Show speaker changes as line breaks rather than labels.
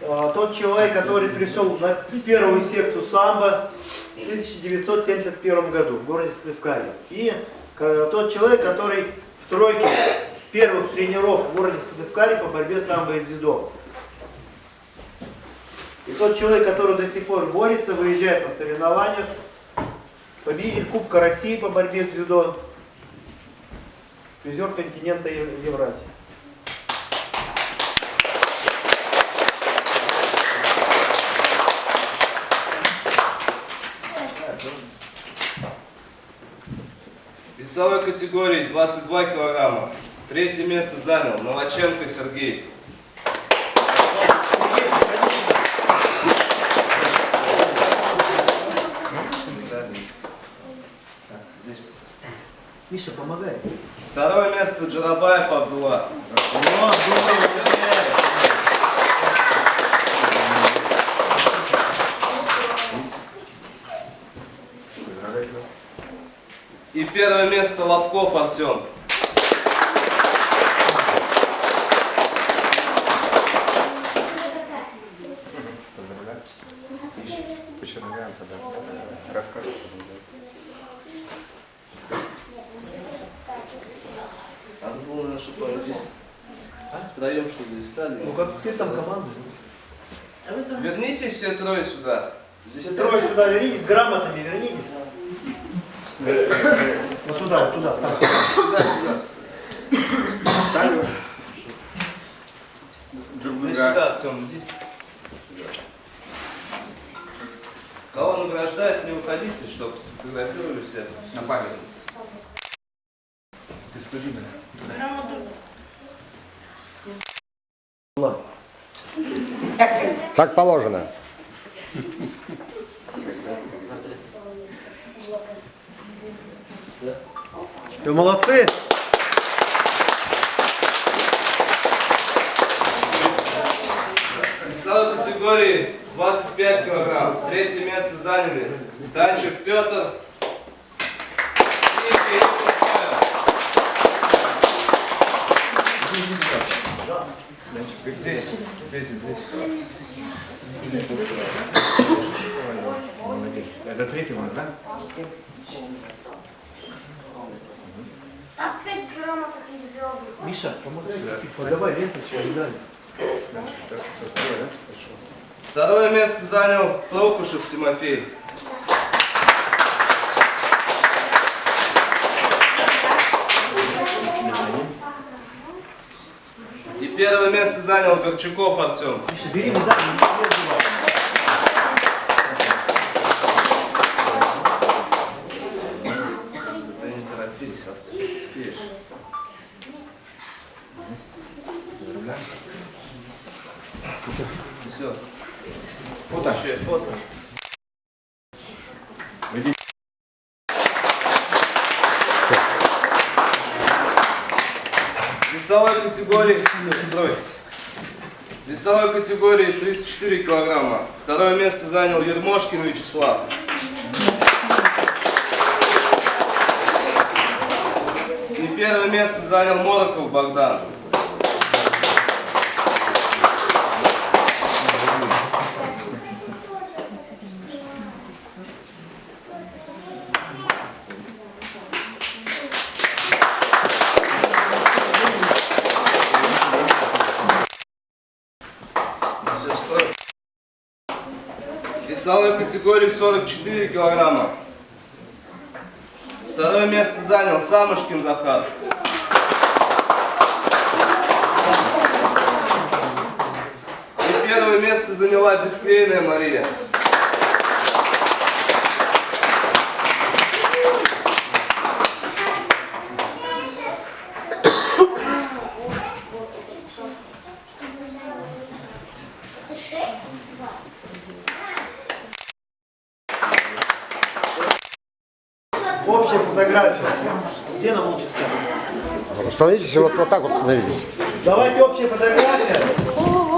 тот человек, который пришел на первую секцию самбо в 1971 году в городе Сыктывкаре. И тот человек, который в тройке первых тренеров в городе Сыктывкаре по борьбе самбо и дзюдо. И тот человек, который до сих пор борется, выезжает на соревнования, победитель Кубка России по борьбе в дзюдо, призер континента Евразии.
Весовой категории 22 килограмма. Третье место занял Новоченко Сергей.
Миша, помогай.
Второе место Джарабаев Абдулла. И первое место Лобков Артем. Надо было, наверное, чтобы они здесь втроем, чтобы здесь стали.
Ну как ты там команда?
Вернитесь все трое сюда. Здесь
Все трое сюда вернитесь, с грамотами вернитесь. Вот туда, вот туда.
Сюда. Иди сюда, Артем, иди. Сюда. Кого награждают, не уходите, чтобы сфотографировали все.
На память.
Так положено.
Вы молодцы!
В весовой категории 25 килограмм. Третье место заняли Танчев Петр и Кирилл Павел. Здесь.
Это третий у нас, да?
Опять грамота перевел.
Миша, помогай чуть-чуть, подавай ленточку и далее.
Второе место занял Прокушев Тимофей. И первое место занял Горчаков Артем.
Миша, бери медаль, не забывай.
Да не торопись, Артем, успеешь. Все.
Фото.
Фото. Весовой категории весовой категории 34 килограмма. Второе место занял Ермошкин Вячеслав. И первое место занял Мороков Богдан. Весовой категории 44 килограмма. Второе место занял Самышкин Захар. И первое место заняла Бесклейная Мария.
Общая фотография. Где нам лучше стать?
Становитесь вот так вот становитесь.
Давайте общая фотография.